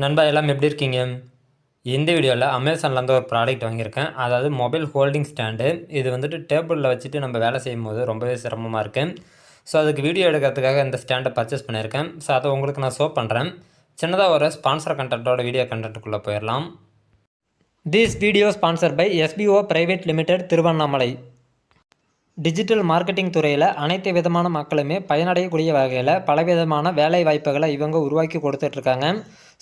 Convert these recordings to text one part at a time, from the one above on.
நண்பா எல்லாம் எப்படி இருக்கீங்க? இந்த வீடியோவில் அமேசான்லேருந்து ஒரு ப்ராடக்ட் வாங்கியிருக்கேன். அதாவது மொபைல் ஹோல்டிங் ஸ்டாண்டு. இது வந்துட்டு டேபிளில் வச்சுட்டு நம்ம வேலை செய்யும்போது ரொம்பவே சிரமமாக இருக்குது. ஸோ அதுக்கு வீடியோ எடுக்கிறதுக்காக இந்த ஸ்டாண்டை பர்ச்சேஸ் பண்ணியிருக்கேன். ஸோ அதை உங்களுக்கு நான் ஷோ பண்ணுறேன். சின்னதாக ஒரு ஸ்பான்சர் கண்டென்ட்டோட வீடியோ கண்டென்ட்டுக்குள்ளே போயிடலாம். This video sponsor by SBO private limited, Tiruvannamalai. Digital marketing துறையில் அனைத்து விதமான மக்களுமே பயனடையக்கூடிய வகையில் பலவிதமான வேலை வாய்ப்புகளை இவங்க உருவாக்கி கொடுத்துட்ருக்காங்க.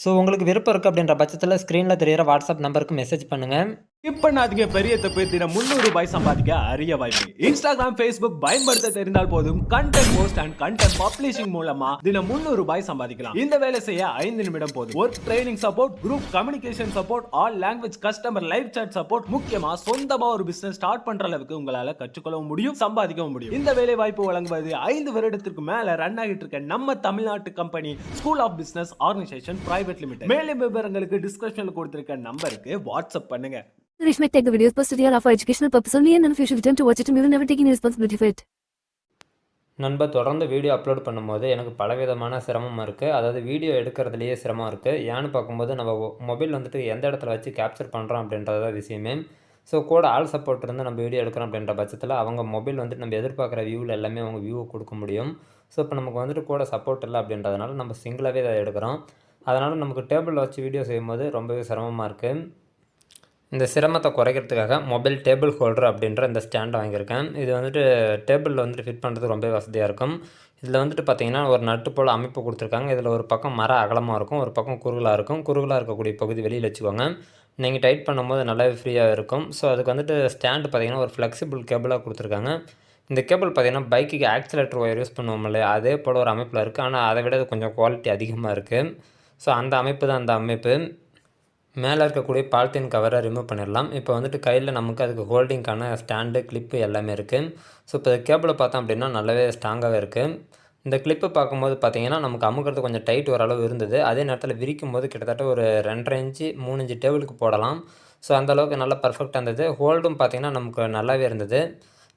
ஸோ உங்களுக்கு விருப்பம் இருக்குது அப்படின்ற பட்சத்தில் ஸ்க்ரீனில் தெரிகிற வாட்ஸ்அப் நம்பருக்கு மெசேஜ் பண்ணுங்கள். இப்ப நாதுக்கு பெரிய தப்பு, தினம் 300 ரூபாய் சம்பாதிக்க அரிய வாய்ப்பு. இன்ஸ்டாகிராம், ஃபேஸ்புக் பயன்படுத்த தெரிந்தால் போதும், content post and content publishing மூலமா தினம் 300 ரூபாய் சம்பாதிக்கலாம். இந்த வேலை செய்ய 5 நிமிடம் போதும். Work training support, group communication support, all language customer live chat support, முக்கியமா சொந்தமா ஒரு பிசினஸ் ஸ்டார்ட் பண்ற அளவுக்கு உங்களால கற்றுக்கொள்ளவும் முடியும், சம்பாதிக்கவும் முடியும். இந்த வேலை வாய்ப்பு வழங்குவது 5 வருடத்திற்கு மேல ரன் ஆகிட்டு இருக்க நம்ம தமிழ்நாட்டு company school of business organisation private limited. மேலும் விவரங்களுக்கு டிஸ்கிரிப்ஷன்ல கொடுத்திருக்க நம்பருக்கு வாட்ஸ்அப் பண்ணுங்க. This may take the videos posted here are for educational purpose only and if you should attempt to watch it, you will never take any responsibility for it. நண்பா, தொடர்ந்து video upload பண்ணும்போது எனக்கு பலவிதமான சிரமமாக இருக்குது. அதாவது video எடுக்கிறதுலையே சிரமம் இருக்குது. ஏன்னு பார்க்கும்போது நம்ம மொபைல் வந்துட்டு எந்த இடத்துல வச்சு கேப்சர் பண்ணுறோம் அப்படின்றத விஷயமே. ஸோ கூட ஆல் சப்போர்ட் இருந்து நம்ம வீடியோ எடுக்கிறோம் அப்படின்ற பட்சத்தில் அவங்க மொபைல் வந்துட்டு நம்ம எதிர்பார்க்குற வியூவில் எல்லாமே அவங்க வியூவை கொடுக்க முடியும். ஸோ இப்போ நமக்கு வந்துட்டு கூட சப்போர்ட் இல்லை அப்படின்றதுனால நம்ம சிங்கிளாகவே இதை எடுக்கிறோம். அதனால் நமக்கு டேபிளில் வச்சு வீடியோ செய்யும்போது ரொம்பவே சிரமமாக இருக்குது. இந்த சிரமத்தை குறைக்கிறதுக்காக மொபைல் டேபிள் ஹோல்டர் அப்படின்ற இந்த ஸ்டாண்டை வாங்கியிருக்கேன். இது வந்துட்டு டேபிளில் வந்துட்டு ஃபிட் பண்ணுறது ரொம்ப வசதியாக இருக்கும். இதில் வந்துட்டு பார்த்திங்கன்னா ஒரு நட்டு போல் அமைப்பு கொடுத்துருக்காங்க. இதில் ஒரு பக்கம் மர அகலமாக இருக்கும், ஒரு பக்கம் குறுகலாக இருக்கும். குறுகலாக இருக்கக்கூடிய பகுதி வெளியில் வச்சுக்கோங்க. நீங்கள் டைட் பண்ணும்போது நல்லாவே ஃப்ரீயாக இருக்கும். ஸோ அதுக்கு வந்துட்டு ஸ்டாண்டு பார்த்திங்கன்னா ஒரு ஃப்ளெக்சிபிள் கேபிளாக கொடுத்துருக்காங்க. இந்த கேபிள் பார்த்திங்கன்னா பைக்குக்கு ஆக்சிலேட்டர் ஒயர் யூஸ் பண்ணுவோம் இல்லையா, அதே போல் ஒரு அமைப்பில் இருக்குது. ஆனால் அதை விட கொஞ்சம் குவாலிட்டி அதிகமாக இருக்குது. ஸோ அந்த அமைப்பு தான் அந்த அமைப்பு. மேலே இருக்கக்கூடிய பாலித்தீன் கவரை ரிமூவ் பண்ணிடலாம். இப்போ வந்துட்டு கையில் நமக்கு அதுக்கு ஹோல்டிங்கான ஸ்டாண்டு, கிளிப்பு எல்லாமே இருக்குது. ஸோ இப்போ கேபிளை பார்த்தோம் அப்படின்னா நல்லாவே ஸ்ட்ராங்காகவே இருக்குது. இந்த கிளிப்பு பார்க்கும்போது பார்த்திங்கன்னா நமக்கு அமுக்கிறது கொஞ்சம் டைட் ஓரளவு இருந்தது. அதே நேரத்தில் விரிக்கும் போது கிட்டத்தட்ட ஒரு 2.5 இன்ச்சு 3 இன்ச்சு டேபிளுக்கு போடலாம். ஸோ அந்தளவுக்கு நல்லா பர்ஃபெக்டாக இருந்தது. ஹோல்டும் பார்த்திங்கன்னா நமக்கு நல்லாவே இருந்தது.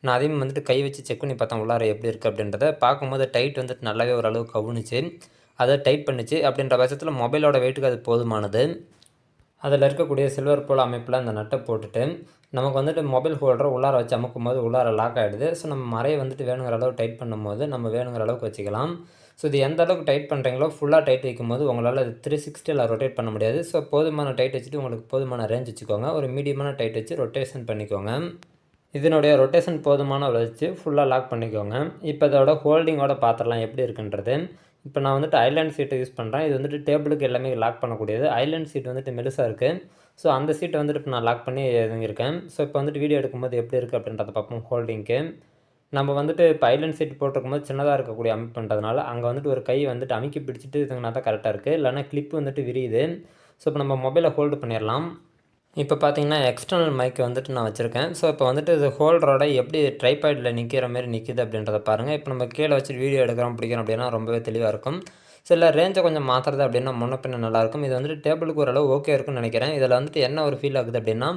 நான் அதையும் வந்துட்டு கை வச்சு செக் பண்ணி பார்த்தேன் உள்ளார எப்படி இருக்குது அப்படின்றத. பார்க்கும்போது டைட் வந்துட்டு நல்லாவே ஓரளவு கவுனுச்சு. அதை டைட் பண்ணிச்சு அப்படின்ற பட்சத்தில் மொபைலோட வெயிட்டுக்கு அது போதுமானது. அதில் இருக்கக்கூடிய சில்வர் போல் அமைப்பில் அந்த நட்டை போட்டுட்டு நமக்கு வந்துட்டு மொபைல் ஹோல்டரை உள்ளார வச்சு அமுக்கும் போது உள்ளார லாக் ஆகிடுது. ஸோ நம்ம மறையை வந்துட்டு வேணுங்கிற அளவு டைட் பண்ணும்போது நம்ம வேணுங்கிற அளவுக்கு வச்சுக்கலாம். ஸோ இது எந்த அளவுக்கு டைட் பண்ணுறீங்களோ ஃபுல்லாக டைட் வைக்கும்போது உங்களால் அது 360 ரொட்டேட் பண்ண முடியாது. ஸோ போதுமான டைட் வச்சுட்டு உங்களுக்கு போதுமான ரேஞ்ச் வச்சுக்கோங்க. ஒரு மீடியமான டைட் வச்சு ரொட்டேஷன் பண்ணிக்கோங்க. இதனுடைய ரொட்டேஷன் போதுமான வச்சு ஃபுல்லாக லாக் பண்ணிக்கோங்க. இப்போ இதோட ஹோல்டிங்கோட பார்த்துடலாம் எப்படி இருக்குன்றது. இப்போ நான் வந்துட்டு ஐலேண்ட் சீட்டை யூஸ் பண்ணுறேன். இது வந்துட்டு டேபிளுக்கு எல்லாமே லாக் பண்ணக்கூடியது. ஐலேண்ட் சீட் வந்துட்டு மெலிசாக இருக்குது. ஸோ அந்த சீட்டை வந்துட்டு இப்போ நான் லாக் பண்ணி எழுதியிருக்கேன். ஸோ இப்போ வந்துட்டு வீடியோ எடுக்கும்போது எப்படி இருக்குது அப்படின்றத பார்ப்போம். ஹோல்டிங்க்கு நம்ம வந்துட்டு இப்போ ஐலேண்ட் சீட் போட்டிருக்கும்போது சின்னதாக இருக்கக்கூடிய அமைப்புன்றதுனால அங்கே வந்துட்டு ஒரு கை வந்துட்டு அமைக்கி பிடிச்சிட்டு இதுங்கன்னா தான் கரெக்டாக இருக்குது. இல்லைனா கிளிப்பு வந்துட்டு விரியுது. ஸோ இப்போ நம்ம மொபைலை ஹோல்டு பண்ணிடலாம். இப்போ பார்த்தீங்கன்னா எக்ஸ்டர்னல் மைக் வந்துட்டு நான் வச்சுருக்கேன். ஸோ இப்போ வந்துட்டு இது ஹோல்டரோட எப்படி ட்ரைபாய்டில் நிற்கிற மாதிரி நிற்கிது அப்படின்றத பாருங்கள். இப்போ நம்ம கீழே வச்சு வீடியோ எடுக்கிறோம் பிடிக்கிறோம் அப்படின்னா ரொம்பவே தெளிவாக இருக்கும். ஸோ இல்லை ரேஞ்சை கொஞ்சம் மாற்றுறது அப்படின்னா முன்ன பின்ன நல்லாயிருக்கும். இது வந்துட்டு டேபிளுக்கு ஓரளவு ஓகே இருக்குன்னு நினைக்கிறேன். இதில் வந்துட்டு என்ன ஒரு ஃபீல் ஆகுது அப்படின்னா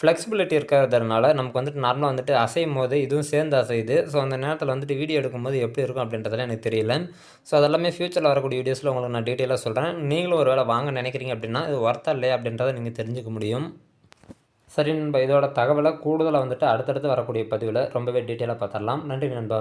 ஃப்ளெக்சிபிலிட்டி இருக்கிறதுனால நமக்கு வந்துட்டு நார்மலாக வந்துட்டு அசையும் போது இதுவும் சேர்ந்து அசையுது. ஸோ அந்த நேரத்தில் வந்துட்டு வீடியோ எடுக்கும்போது எப்படி இருக்கும் அப்படின்றதெல்லாம் எனக்கு தெரியல. ஸோ அதெல்லாமே ஃப்யூச்சரில் வரக்கூடிய வீடியோஸில் உங்களுக்கு நான் டீட்டெயிலாக சொல்கிறேன். நீங்களும் ஒரு வேளை வாங்க நினைக்கிறீங்க அப்படின்னா இது ஒர்த்தா இல்லையா அப்படின்றத நீங்கள் தெரிஞ்சுக்க முடியும். சரி நண்பா, இதோட தகவலை கூடுதலாக வந்துட்டு அடுத்தடுத்து வரக்கூடிய பதிவில் ரொம்பவே டீட்டெயிலாக பார்த்துடலாம். நன்றி நண்பா.